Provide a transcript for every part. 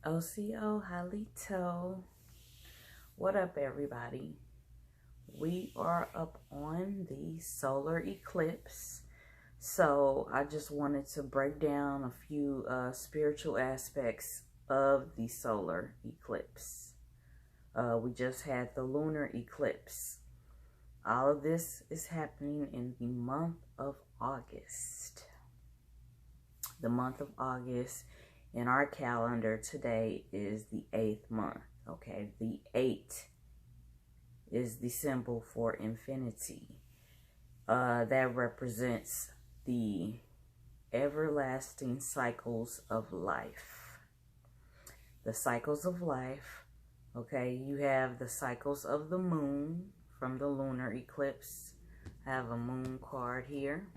OCO Halito. What up, everybody? We are up on the solar eclipse. So I just wanted to break down a few spiritual aspects of the solar eclipse. We just had the lunar eclipse. All of this is happening in the month of August. The month of August in our calendar today is the 8th month. Okay, the 8 is the symbol for infinity. That represents the everlasting cycles of life. The cycles of life, okay, you have the cycles of the moon from the lunar eclipse. I have a moon card here.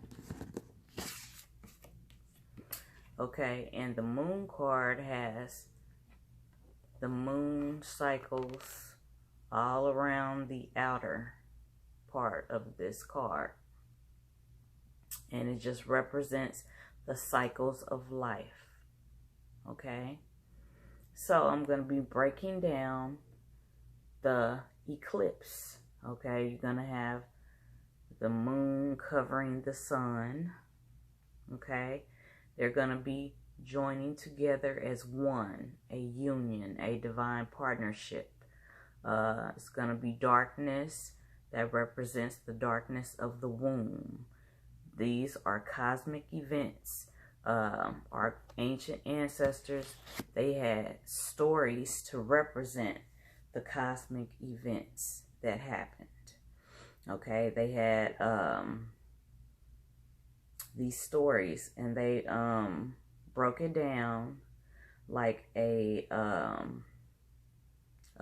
Okay, and the moon card has the moon cycles all around the outer part of this card. And it just represents the cycles of life. Okay, so I'm going to be breaking down the eclipse. Okay, you're going to have the moon covering the sun. Okay, they're going to be joining together as one, a union, a divine partnership. It's going to be darkness that represents the darkness of the womb. These are cosmic events. Our ancient ancestors, they had stories to represent the cosmic events that happened. Okay, they had these stories, and they broke it down like a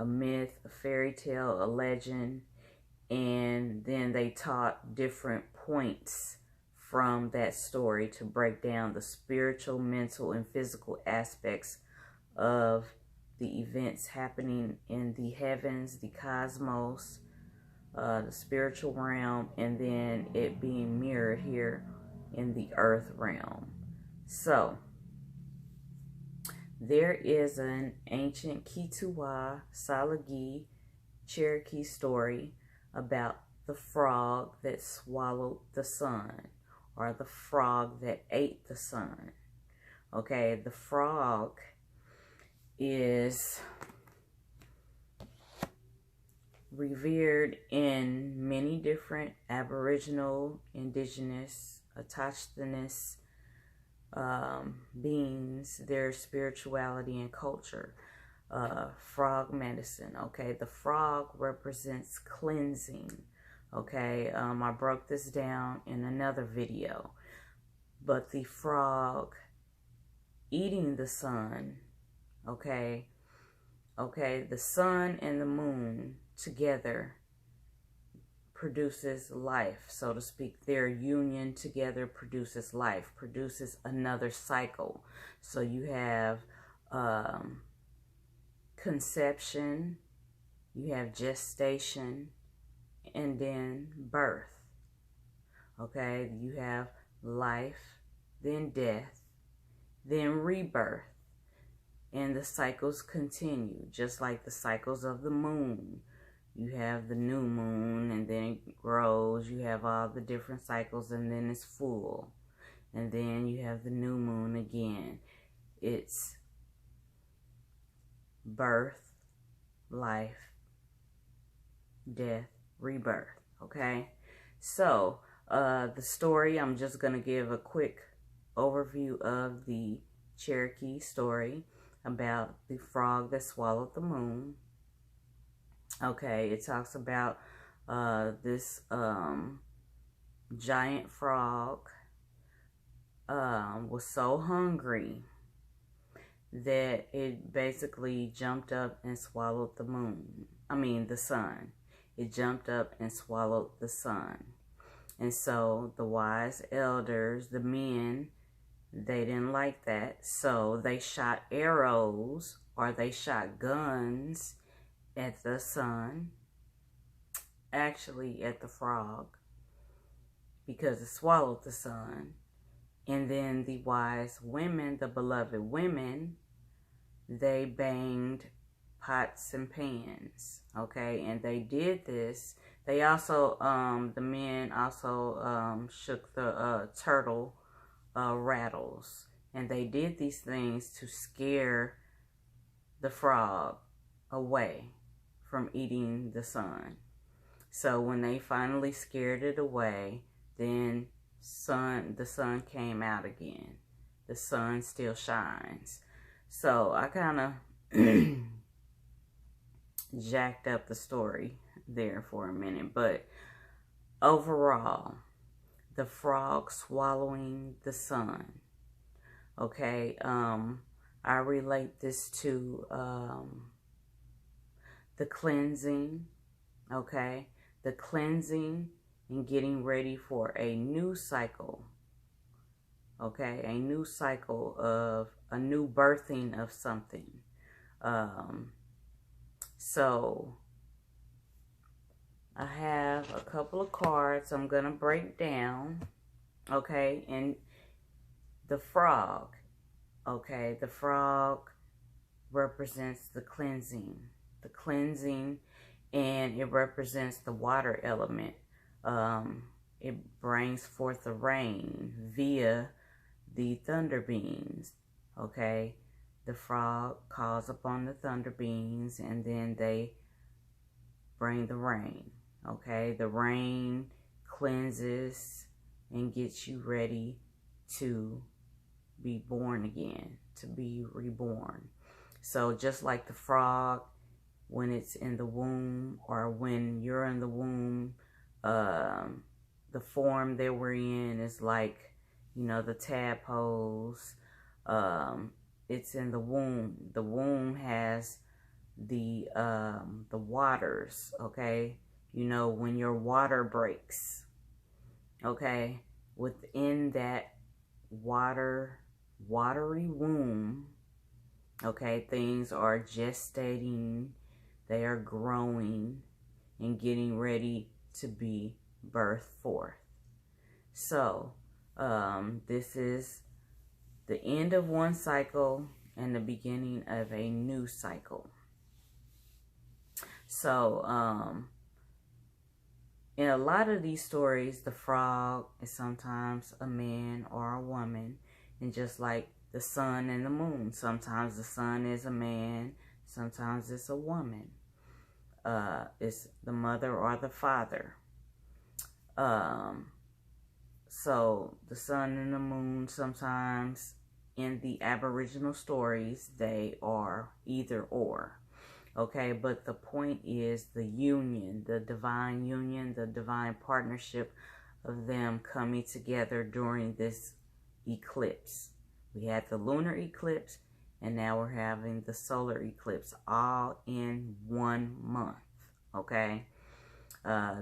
myth, a fairy tale, a legend, and then they taught different points from that story to break down the spiritual, mental, and physical aspects of the events happening in the heavens, the cosmos, the spiritual realm, and then it being mirrored here in the earth realm. So there is an ancient Keetoowah, Tsalagi, Cherokee story about the frog that swallowed the sun, or the frog that ate the sun. Okay, the frog is revered in many different Aboriginal, Indigenous, autochthonous beings, their spirituality and culture. FroGMedicine, okay, the frog represents cleansing. Okay, I broke this down in another video, but the frog eating the sun, okay, the sun and the moon together produces life, so to speak. Their union together produces life, produces another cycle. So you have conception, you have gestation, and then birth. Okay, you have life, then death, then rebirth. And the cycles continue, just like the cycles of the moon. You have the new moon, and then it grows. You have all the different cycles, and then it's full. And then you have the new moon again. It's birth, life, death, rebirth. Okay? So, the story, I'm just going to give a quick overview of the Cherokee story about the frog that swallowed the moon. Okay, it talks about this giant frog was so hungry that it basically jumped up and swallowed the moon. I mean, the sun. It jumped up and swallowed the sun. And so the wise elders, the men, they didn't like that. So they shot arrows, or they shot guns at the sun, actually at the frog, because it swallowed the sun. And then the wise women, the beloved women, they banged pots and pans, okay? And they did this. They also, the men also shook the turtle Rattles. And they did these things to scare the frog away from eating the sun. So when they finally scared it away, then the sun came out again. The sun still shines. So I kind of jacked up the story there for a minute, but overall, the frog swallowing the sun. Okay, I relate this to the cleansing. Okay, the cleansing and getting ready for a new cycle. Okay, a new cycle of a new birthing of something. So I have a couple of cards I'm going to break down. Okay, and the frog. Okay, the frog represents the cleansing. The cleansing, and it represents the water element. It brings forth the rain via the ThunderBeings. Okay, the frog calls upon the ThunderBeings, and then they bring the rain. Okay, the rain cleanses and gets you ready to be born again, to be reborn. So just like the frog, when it's in the womb, or when you're in the womb, the form that we're in is like, you know, the tadpoles. It's in the womb. The womb has the waters. Okay, you know, when your water breaks. Okay, within that watery womb, okay, things are gestating, they are growing and getting ready to be birthed forth. So this is the end of one cycle and the beginning of a new cycle. So in a lot of these stories, the frog is sometimes a man or a woman. And just like the sun and the moon, sometimes the sun is a man, sometimes it's a woman. It's the mother or the father. So the sun and the moon, sometimes in the Aboriginal stories, they are either or. Okay, but the point is the union, the divine partnership of them coming together during this eclipse. We had the lunar eclipse, and now we're having the solar eclipse, all in 1 month. Okay,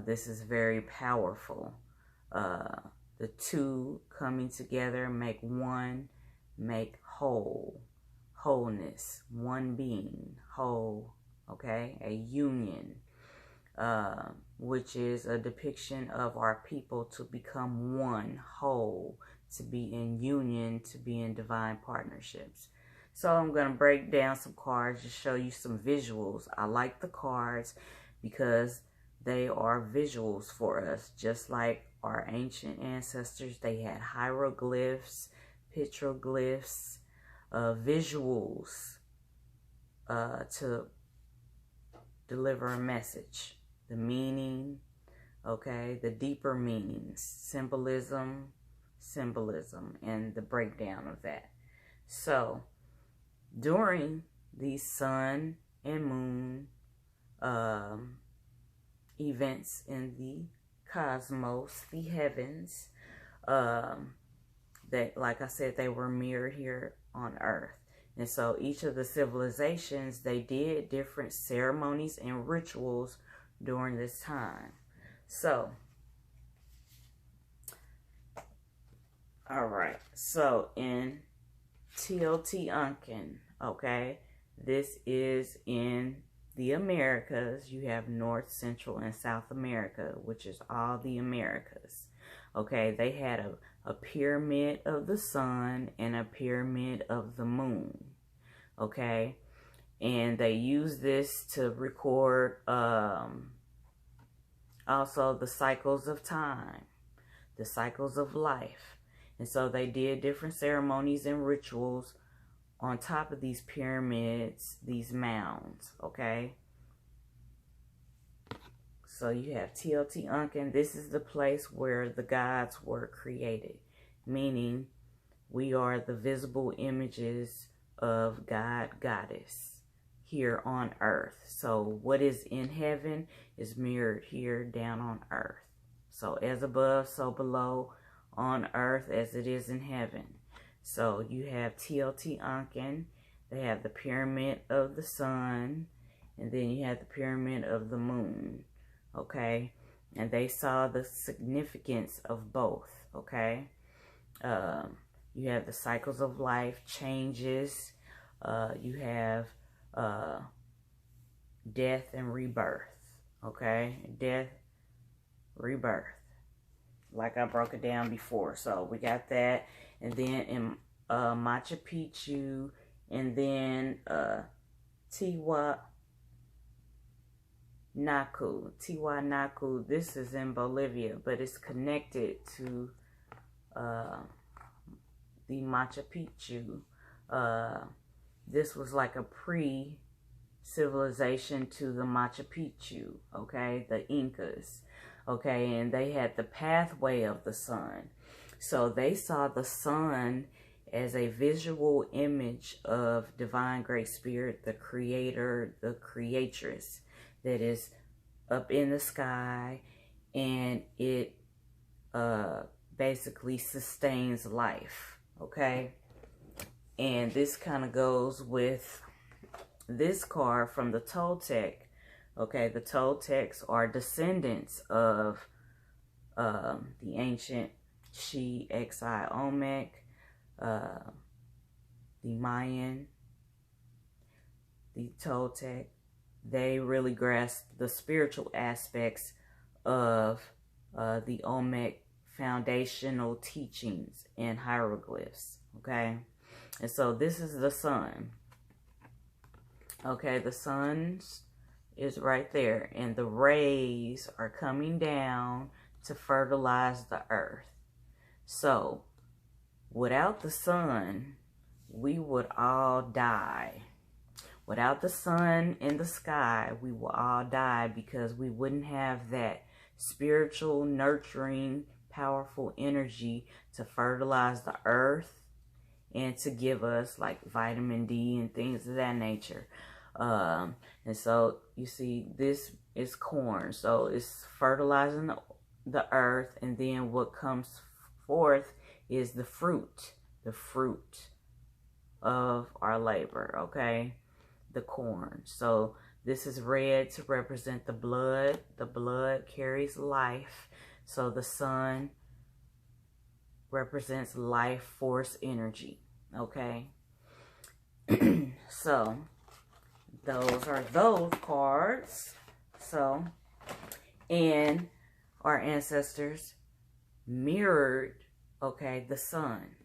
this is very powerful. The two coming together make one, make wholeness, one being, whole. Okay, a union, which is a depiction of our people to become one, whole, to be in union, to be in divine partnerships. So I'm going to break down some cards to show you some visuals. I like the cards because they are visuals for us, just like our ancient ancestors. They had hieroglyphs, petroglyphs, visuals to deliver a message. The meaning, okay, the deeper meanings, symbolism, and the breakdown of that. So during the sun and moon events in the cosmos, the heavens, that, like I said, they were mirrored here on earth. And so each of the civilizations, they did different ceremonies and rituals during this time. So, all right. So in Teotihuacan, okay, this is in the Americas. You have North, Central, and South America, which is all the Americas. Okay, they had a pyramid of the sun and a pyramid of the moon. okay? And they use this to record also the cycles of time, the cycles of life. And so they did different ceremonies and rituals on top of these pyramids, these mounds, okay? So you have Teotihuacan. This is the place where the gods were created, meaning we are the visible images of God, goddess here on earth. So what is in heaven is mirrored here down on earth. So as above, so below on earth as it is in heaven. So you have Teotihuacan. They have the pyramid of the sun, and then you have the pyramid of the moon. Okay, and they saw the significance of both. Okay, you have the cycles of life, changes. You have death and rebirth. Okay, death, rebirth. Like I broke it down before. So we got that, and then in Machu Picchu, and then Tiwanaku. This is in Bolivia, but it's connected to the Machu Picchu. This was like a pre-civilization to the Machu Picchu, okay, the Incas, okay, and they had the pathway of the sun. So they saw the sun as a visual image of divine great spirit, the creator, the creatress, that is up in the sky, and it basically sustains life, okay? And this kind of goes with this card from the Toltec, okay? The Toltecs are descendants of the ancient Xi, Xi, Olmec, the Mayan, the Toltec. They really grasped the spiritual aspects of the Olmec foundational teachings and hieroglyphs, okay? And so this is the sun, okay? The sun is right there, and the rays are coming down to fertilize the earth. So without the sun, we would all die. Without the sun in the sky, we will all die, because we wouldn't have that spiritual, nurturing, powerful energy to fertilize the earth and to give us like vitamin D and things of that nature. And so you see, this is corn. So it's fertilizing the earth, and then what comes forth is the fruit of our labor, okay? The corn. So this is red to represent the blood. The blood carries life. So the sun represents life force energy, okay? So those are those cards. So, and our ancestors mirrored, okay, the sun.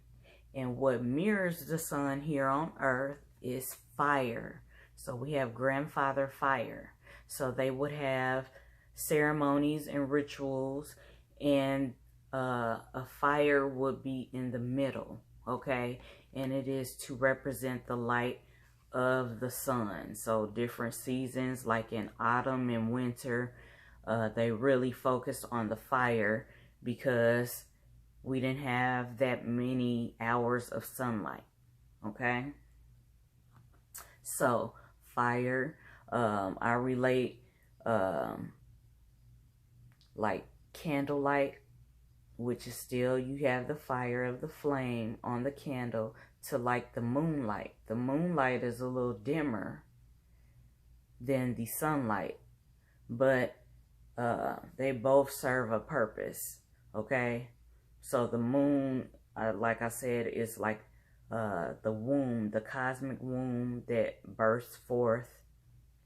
And what mirrors the sun here on earth is fire. So we have grandfather fire. So they would have ceremonies and rituals, and a fire would be in the middle, okay? And it is to represent the light of the sun. So different seasons, like in autumn and winter, they really focused on the fire, because we didn't have that many hours of sunlight, okay? So fire, I relate like candlelight, which is still, you have the fire of the flame on the candle, to like the moonlight. The moonlight is a little dimmer than the sunlight, but they both serve a purpose, okay? So the moon, like I said, is like the womb, the cosmic womb that bursts forth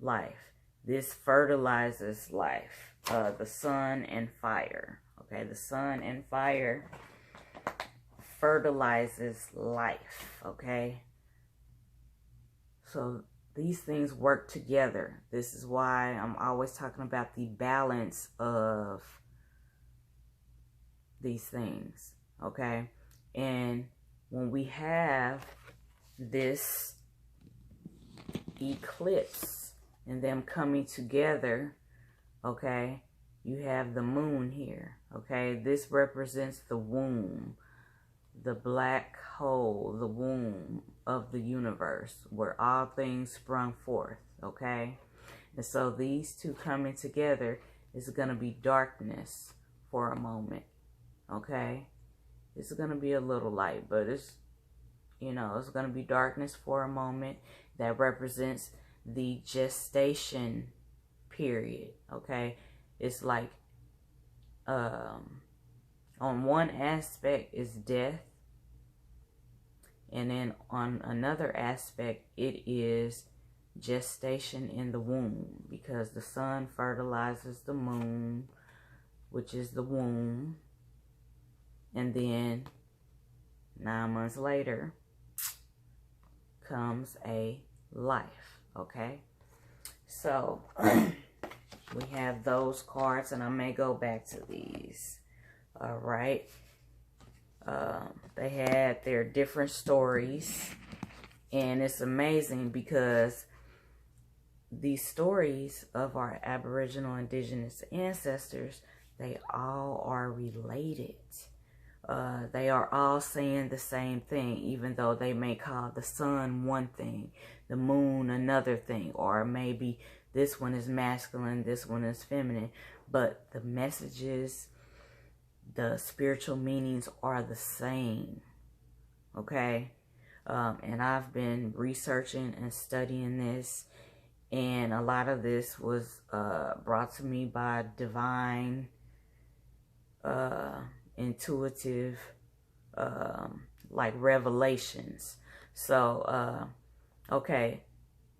life. This fertilizes life. The sun and fire, okay? The sun and fire fertilizes life, okay? So these things work together. This is why I'm always talking about the balance of these things, okay? And when we have this eclipse and them coming together, okay, you have the moon here, okay? This represents the womb, the black hole, the womb of the universe where all things sprung forth, okay? And so these two coming together is going to be darkness for a moment, okay? It's going to be a little light, but it's, you know, it's going to be darkness for a moment. That represents the gestation period, okay? It's like, on one aspect is death, and then on another aspect it is gestation in the womb, because the sun fertilizes the moon, which is the womb, and then 9 months later comes a life, okay? So we have those cards, and I may go back to these. All right. They had their different stories, and it's amazing because these stories of our Aboriginal Indigenous ancestors, they all are related. They are all saying the same thing, even though they may call the sun one thing, the moon another thing, or maybe this one is masculine, this one is feminine, but the messages, the spiritual meanings are the same, okay? And I've been researching and studying this, and a lot of this was brought to me by divine, intuitive, like revelations. So, okay,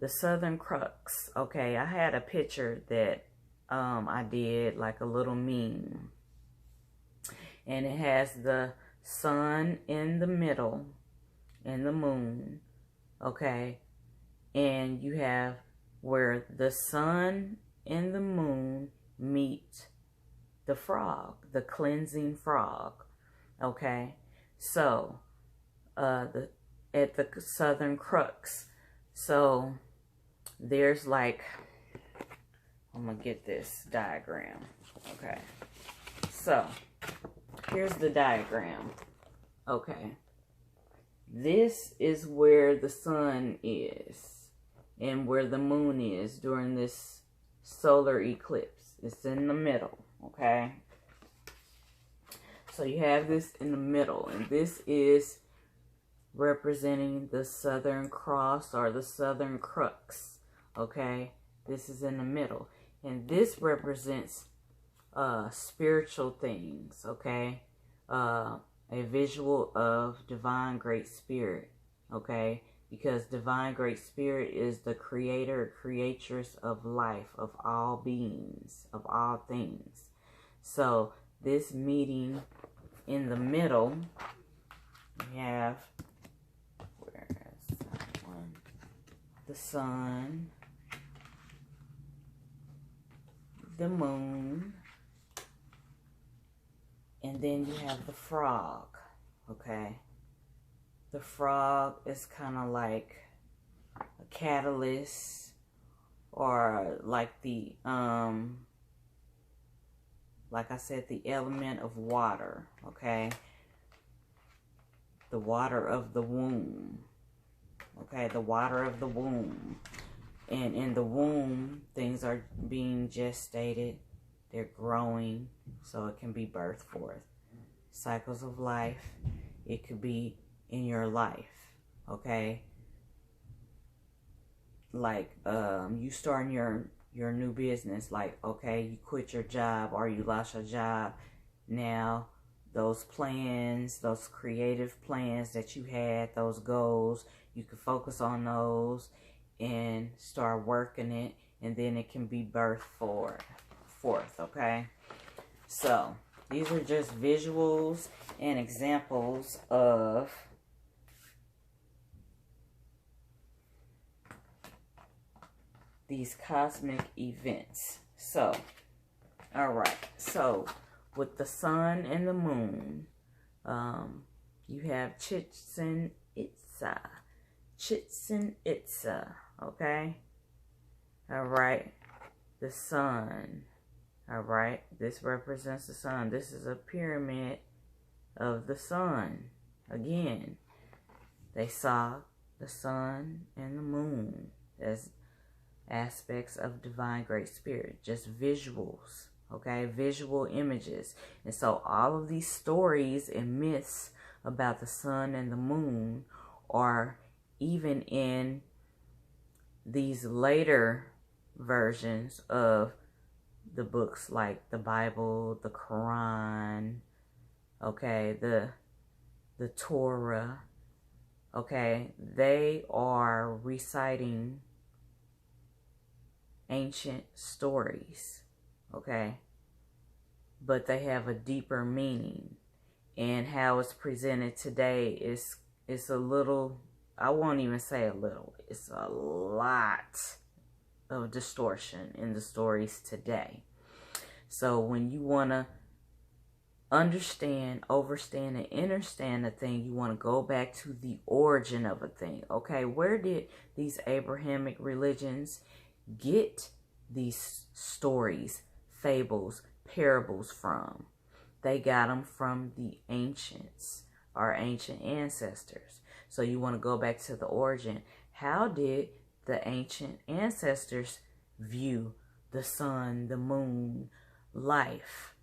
the Southern Crux. Okay, I had a picture that I did, like a little meme. And it has the sun in the middle and the moon, okay? And you have where the sun and the moon meet the frog, the cleansing frog, okay? So, at the Southern Crux. So, there's like, I'm going to get this diagram, okay? So, here's the diagram, okay? This is where the sun is and where the moon is during this solar eclipse. It's in the middle, okay? So you have this in the middle, and this is representing the Southern Cross or the Southern Crux, okay? This is in the middle, and this represents spiritual things, okay? A visual of divine great spirit, okay? Because divine great spirit is the creator, creatress of life, of all beings, of all things. So this meeting in the middle, we have, where is that one? The sun, the moon, and then you have the frog, okay? The frog is kind of like a catalyst, or like the, like I said, the element of water, okay? The water of the womb, okay? The water of the womb. And in the womb, things are being gestated. They're growing, so it can be birthed forth. Cycles of life, it could be in your life, okay? Like, you starting your new business, like, okay, you quit your job or you lost your job. Now, those plans, those creative plans that you had, those goals, you can focus on those and start working it, and then it can be birthed forth, okay? So, these are just visuals and examples of these cosmic events. So, all right. So, with the sun and the moon, you have Chichen Itza. Chichen Itza, okay? All right. The sun, all right? This represents the sun. This is a pyramid of the sun. Again, they saw the sun and the moon as aspects of divine great spirit, just visuals, okay, visual images. And so all of these stories and myths about the sun and the moon are even in these later versions of the books like the Bible, the Quran, okay, the Torah, okay. They are reciting ancient stories, okay, but they have a deeper meaning, and how it's presented today is a little, I won't even say a little, it's a lot of distortion in the stories today. So when you want to understand, overstand, and understand a thing, you want to go back to the origin of a thing, okay? Where did these Abrahamic religions get these stories, fables, parables from? They got them from the ancients, our ancient ancestors. So you want to go back to the origin. How did the ancient ancestors view the sun, the moon, life,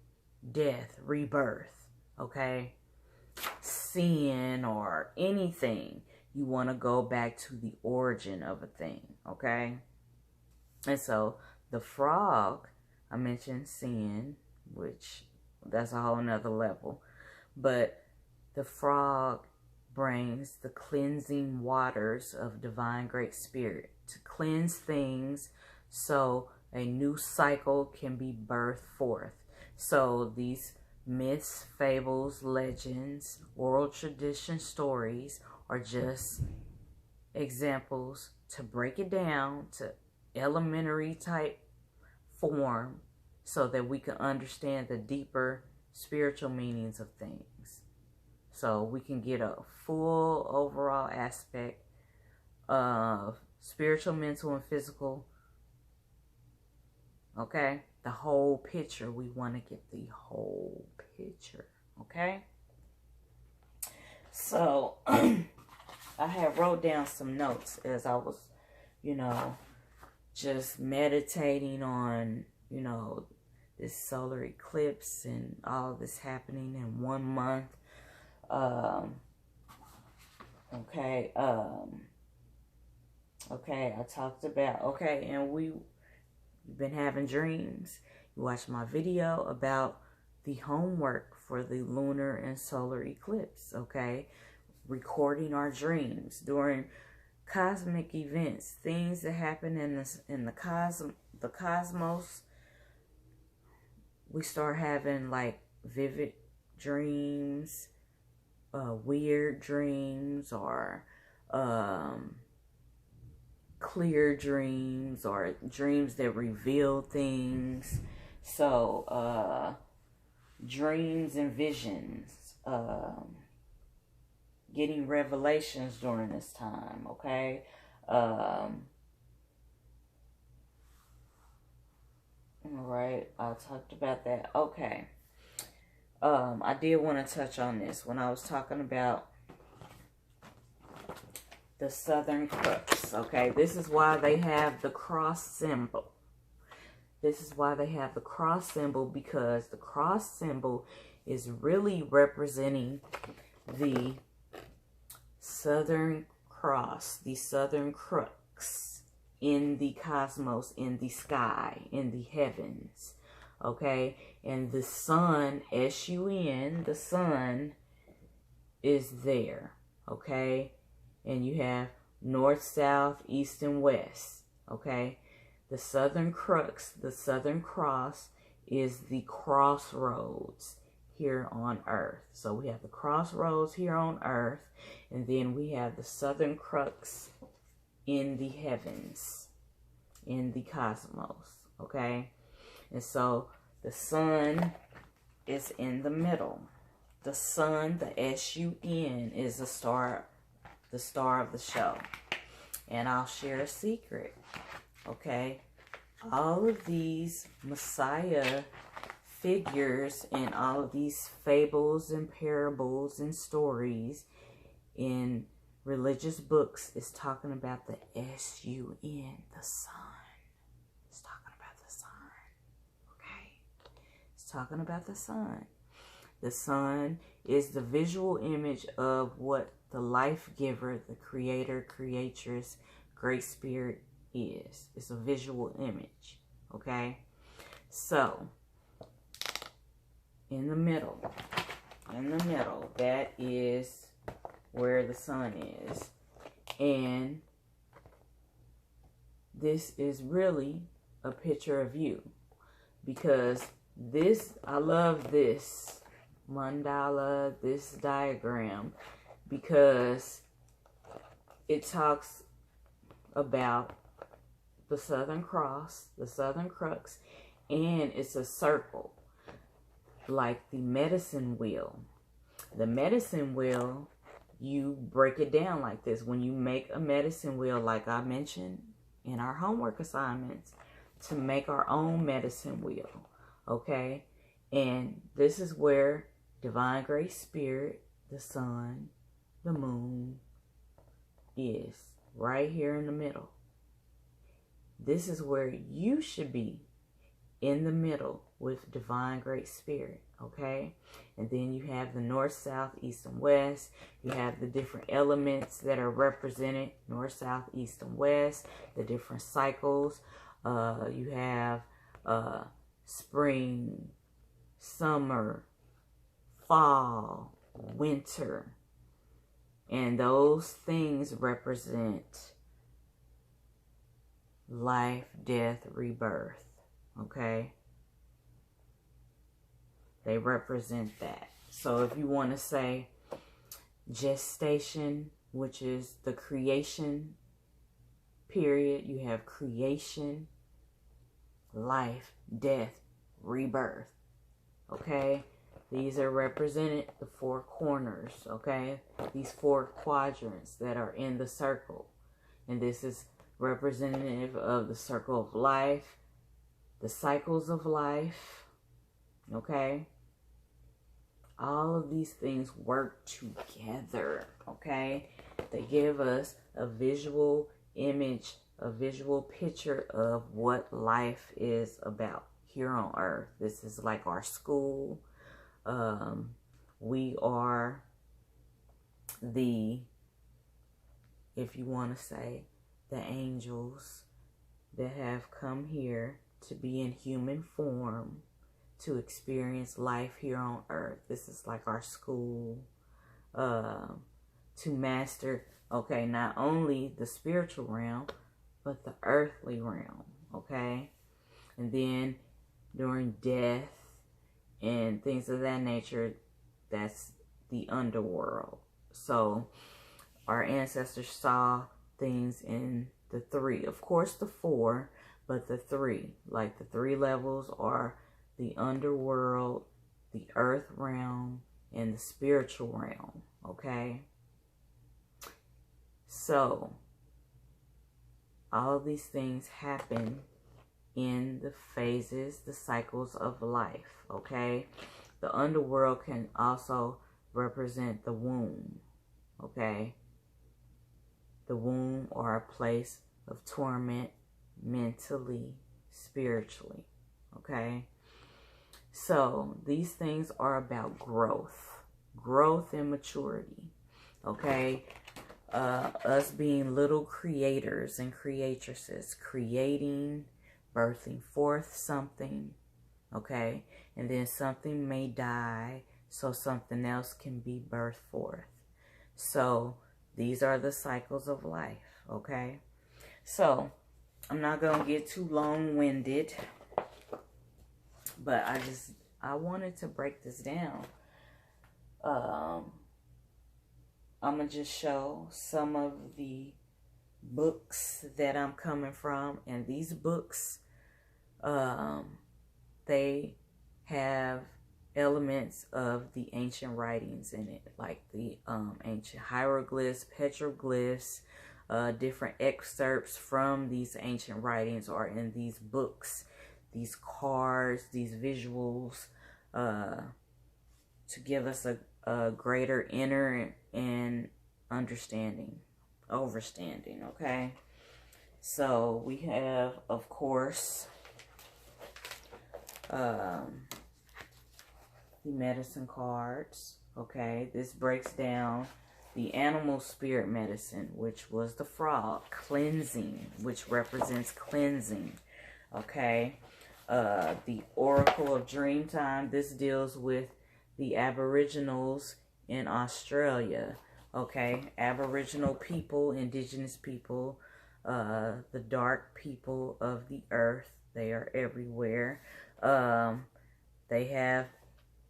death, rebirth, okay? Sin or anything. You want to go back to the origin of a thing, okay? And so the frog, I mentioned sin, which that's a whole nother level. But the frog brings the cleansing waters of divine great spirit to cleanse things so a new cycle can be birthed forth. So these myths, fables, legends, oral tradition stories are just examples to break it down to elementary type form so that we can understand the deeper spiritual meanings of things. So we can get a full overall aspect of spiritual, mental, and physical. Okay? The whole picture. We want to get the whole picture. Okay? So, I had wrote down some notes as I was, just meditating on, this solar eclipse and all of this happening in 1 month. Okay, I talked about, and we've been having dreams. You watched my video about the homework for the lunar and solar eclipse, okay? Recording our dreams during cosmic events, things that happen in the cosmos. We start having like vivid dreams, weird dreams, or clear dreams, or dreams that reveal things. So dreams and visions, getting revelations during this time, okay? Alright, I talked about that. Okay. I did want to touch on this when I was talking about the Southern Crux, okay? This is why they have the cross symbol. This is why they have the cross symbol, because the cross symbol is really representing the Southern Cross, the Southern Crux in the cosmos, in the sky, in the heavens, okay? And the sun, S-U-N, the sun is there, okay? And you have north, south, east, and west, okay? The Southern Crux, the Southern Cross, is the crossroads here on earth. So we have the crossroads here on earth, and then we have the Southern Crux in the heavens. in the cosmos, okay? And so the sun is in the middle. The sun, the S-U-N, is the star of the show. And I'll share a secret, okay? All of these Messiah figures and all of these fables and parables and stories in religious books is talking about the S-U-N, the sun. It's talking about the sun, okay? It's talking about the sun. The sun is the visual image of what the life giver, the creator, creatress, great spirit is. It's a visual image, okay? So, in the middle, that is where the sun is. And this is really a picture of you, because this, I love this mandala, this diagram, because it talks about the Southern Cross, the Southern Crux, and it's a circle, like the medicine wheel. The medicine wheel, you break it down like this. When you make a medicine wheel, like I mentioned in our homework assignments, to make our own medicine wheel, okay? And this is where Divine Great Spirit, the sun, the moon, is right here in the middle. This is where you should be, in the middle with Divine Great Spirit, okay? And then you have the north, south, east, and west. You have the different elements that are represented, north, south, east, and west, the different cycles. You have spring, summer, fall, winter. And those things represent life, death, rebirth, okay? They represent that. So if you want to say gestation, which is the creation period, you have creation, life, death, rebirth, okay? These are represented, the four corners, okay? These four quadrants that are in the circle. And this is representative of the circle of life, the cycles of life, okay? All of these things work together, okay? They give us a visual image, a visual picture of what life is about here on earth. This is like our school. We are the, if you want to say, the angels that have come here to be in human form to experience life here on earth. This is like our school, to master, okay, not only the spiritual realm, but the earthly realm, okay? And then during death and things of that nature, that's the underworld. So our ancestors saw things in the three, of course the four, but the three, like the three levels are the underworld, the earth realm, and the spiritual realm, okay? So all of these things happen in the phases, the cycles of life, okay? The underworld can also represent the womb, okay? The womb, or a place of torment, mentally, spiritually, okay? So these things are about growth and maturity, okay? Us being little creators and creatresses, creating, birthing forth something, okay? And then something may die so something else can be birthed forth. So these are the cycles of life, okay? So I'm not going to get too long-winded, but I wanted to break this down. I'm going to just show some of the books that I'm coming from, and these books, they have elements of the ancient writings in it, like the ancient hieroglyphs, petroglyphs, different excerpts from these ancient writings are in these books, these cards, these visuals, to give us a greater inner and overstanding, okay? So we have, of course, the medicine cards, okay? This breaks down the animal spirit medicine, which was the frog, cleansing, which represents cleansing, okay? The Oracle of Dreamtime, this deals with the Aboriginals in Australia, okay? Aboriginal people, indigenous people, the dark people of the earth, they are everywhere. They have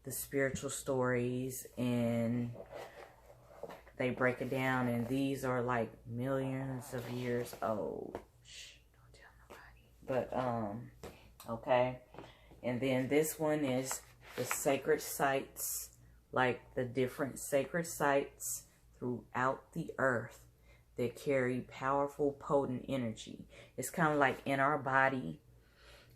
the spiritual stories, and they break it down, and these are like millions of years old. Shh, don't tell nobody. But, okay. And then this one is the sacred sites, like the different sacred sites throughout the earth that carry powerful, potent energy. It's kind of like in our body,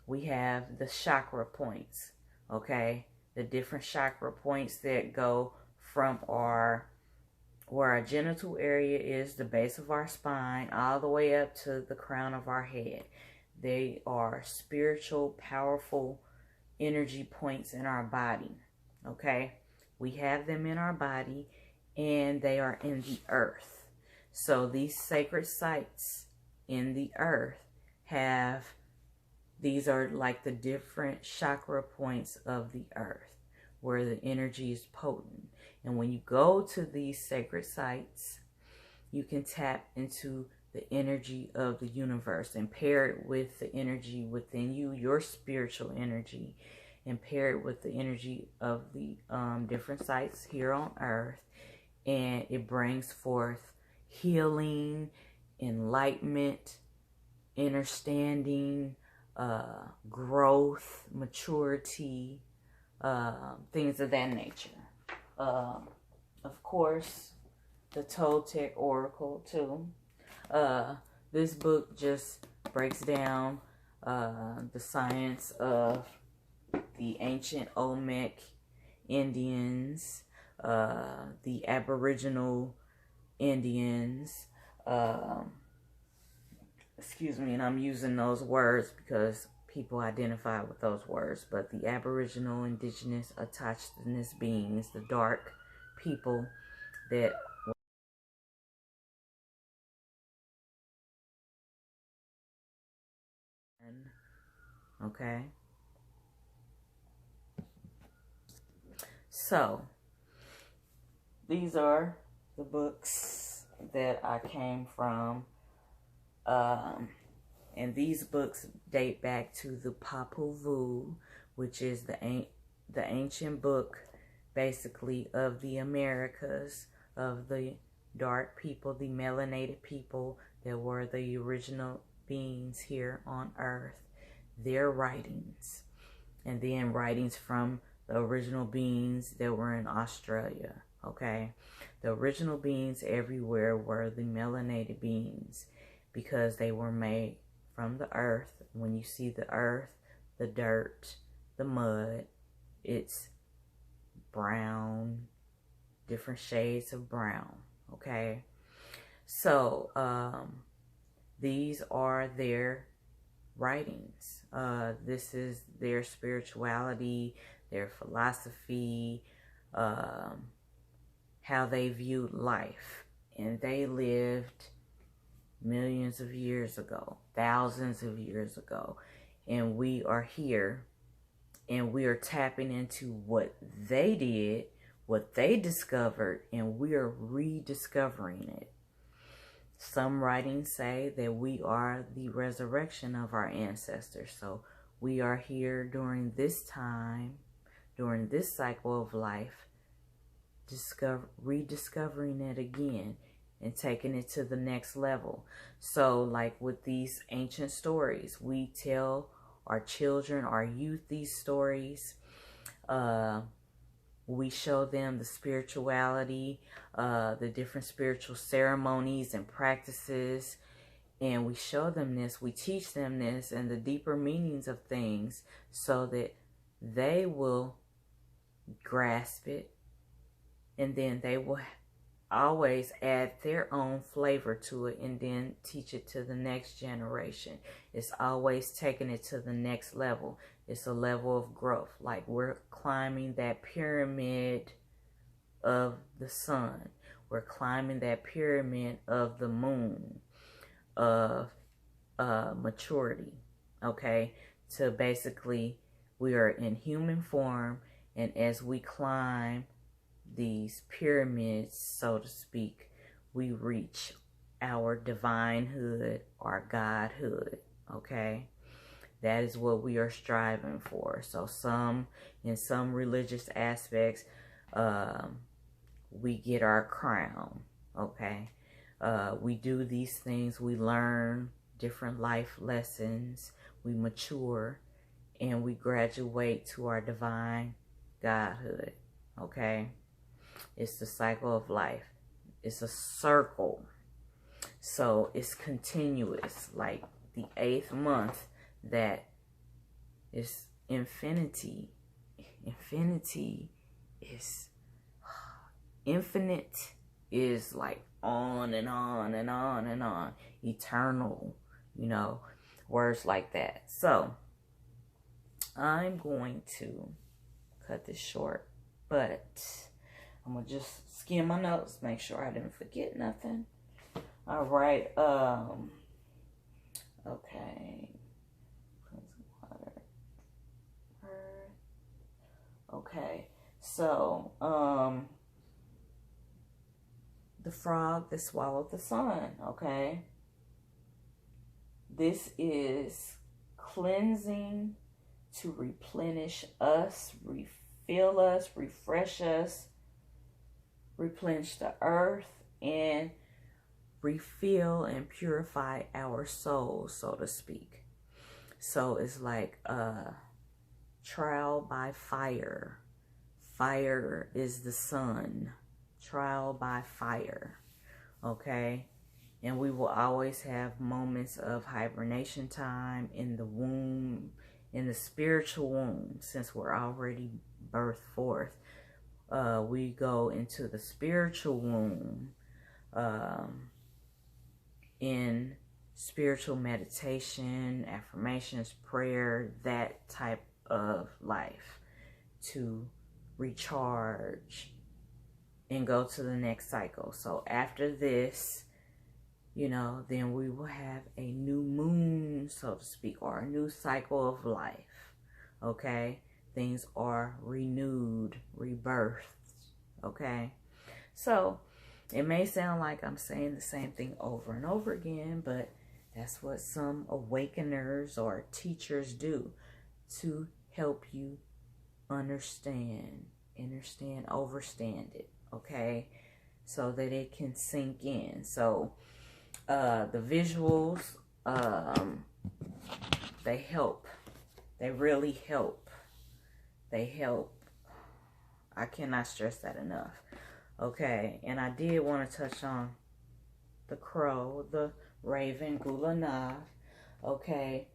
we have the chakra points, okay? The different chakra points that go from where our genital area is, the base of our spine, all the way up to the crown of our head. They are spiritual, powerful energy points in our body, okay? We have them in our body, and they are in the earth. So these sacred sites in the earth these are like the different chakra points of the earth where the energy is potent. And when you go to these sacred sites, you can tap into the energy of the universe and pair it with the energy within you, your spiritual energy, and pair it with the energy of the different sites here on earth. And it brings forth healing, enlightenment, understanding, growth, maturity, things of that nature. Of course, the Toltec Oracle too. This book just breaks down the science of the ancient Olmec Indians, the Aboriginal Indians, excuse me, and I'm using those words because people identify with those words, but the Aboriginal, indigenous, attachedness beings, the dark people that okay. So these are the books that I came from. And these books date back to the Popol Vuh, which is the ancient book, basically, of the Americas, of the dark people, the melanated people that were the original beings here on Earth. Their writings, and then writings from the original beings that were in Australia, okay? The original beings everywhere were the melanated beings, because they were made from the earth. When you see the earth, the dirt, the mud, it's brown, different shades of brown, okay? So, these are their writings. This is their spirituality, their philosophy, how they viewed life. And they lived millions of years ago, thousands of years ago, and we are here, and we are tapping into what they did, what they discovered, and we are rediscovering it. Some writings say that we are the resurrection of our ancestors, so we are here during this time, during this cycle of life, rediscovering it again. and taking it to the next level. So like with these ancient stories, we tell our children, our youth, these stories. We show them the spirituality, the different spiritual ceremonies and practices. And we show them this, we teach them this and the deeper meanings of things so that they will grasp it. And then they will always add their own flavor to it and then teach it to the next generation. It's always taking it to the next level. It's a level of growth. Like we're climbing that pyramid of the sun. We're climbing that pyramid of the moon, of maturity. Okay? So basically, we are in human form, and as we climb these pyramids, so to speak, we reach our divinehood, our godhood. Okay? That is what we are striving for. So in some religious aspects, we get our crown. Okay? We do these things. We learn different life lessons. We mature and we graduate to our divine godhood. Okay? It's the cycle of life. It's a circle. So it's continuous. Like the 8th month, that is infinity. Infinity is infinite, is like on and on and on and on. Eternal, you know, words like that. So I'm going to cut this short, but I'm gonna just skim my notes, make sure I didn't forget nothing. All right. Okay. Okay. So, the frog that swallowed the sun. Okay. This is cleansing to replenish us, refill us, refresh us, replenish the earth, and refill and purify our souls, so to speak. So it's like trial by fire. Fire is the sun. Trial by fire. Okay? And we will always have moments of hibernation time in the womb, in the spiritual womb, since we're already birthed forth. We go into the spiritual womb in spiritual meditation, affirmations, prayer, that type of life, to recharge and go to the next cycle. So after this, you know, then we will have a new moon, so to speak, or a new cycle of life. Okay? Things are renewed, rebirthed. Okay? So it may sound like I'm saying the same thing over and over again, but that's what some awakeners or teachers do to help you understand, overstand it, okay? So that it can sink in. So the visuals, they help. They really help. They help. I cannot stress that enough. Okay, and I did want to touch on the crow, the raven, Gulanav. Okay,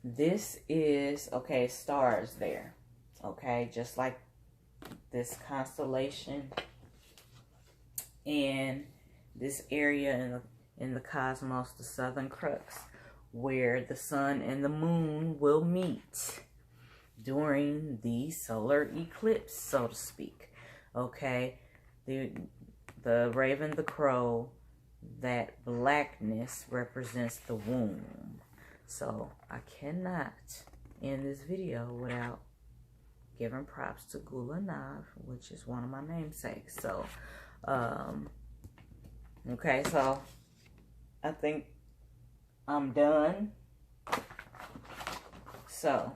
this is, okay, stars there. Okay, just like this constellation and this area in the cosmos, the southern crux, where the sun and the moon will meet during the solar eclipse, so to speak. Okay, the raven, the crow, that blackness represents the womb. So I cannot end this video without giving props to Gulanav, which is one of my namesakes. So, okay, so I think I'm done. So,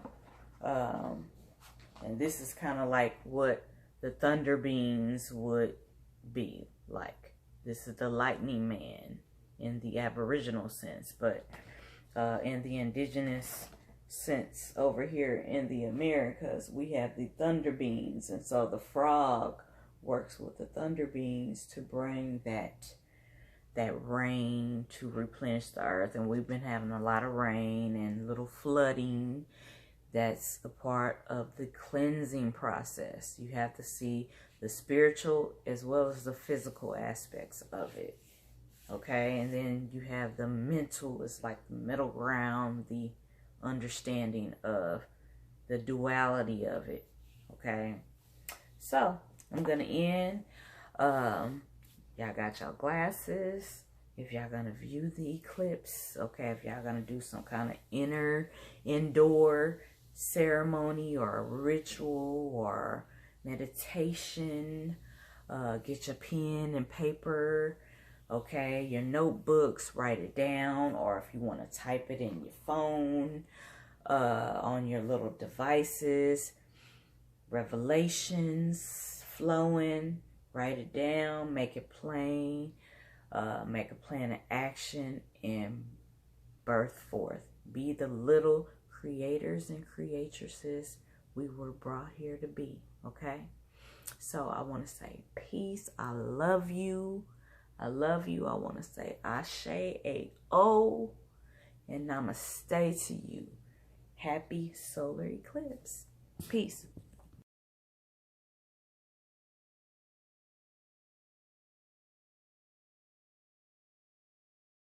and this is kind of like what the ThunderBeings would be like. This is the lightning man in the Aboriginal sense, but in the indigenous sense over here in the Americas, we have the ThunderBeings, and so the frog works with the ThunderBeings to bring that rain to replenish the earth. And we've been having a lot of rain and little flooding. That's a part of the cleansing process. You have to see the spiritual as well as the physical aspects of it. Okay, and then you have the mental, it's like the middle ground, the understanding of the duality of it. Okay, so I'm gonna end. Y'all got y'all glasses if y'all gonna view the eclipse. Okay, if y'all gonna do some kind of indoor ceremony or ritual or meditation, get your pen and paper. Okay, your notebooks, write it down, or if you want to type it in your phone, on your little devices, revelations flowing, write it down, make it plain, make a plan of action, and birth forth. Be the little creators and creatresses we were brought here to be, okay? So I want to say peace. I love you. I love you. I want to say Ashe A-O and Namaste to you. Happy solar eclipse. Peace.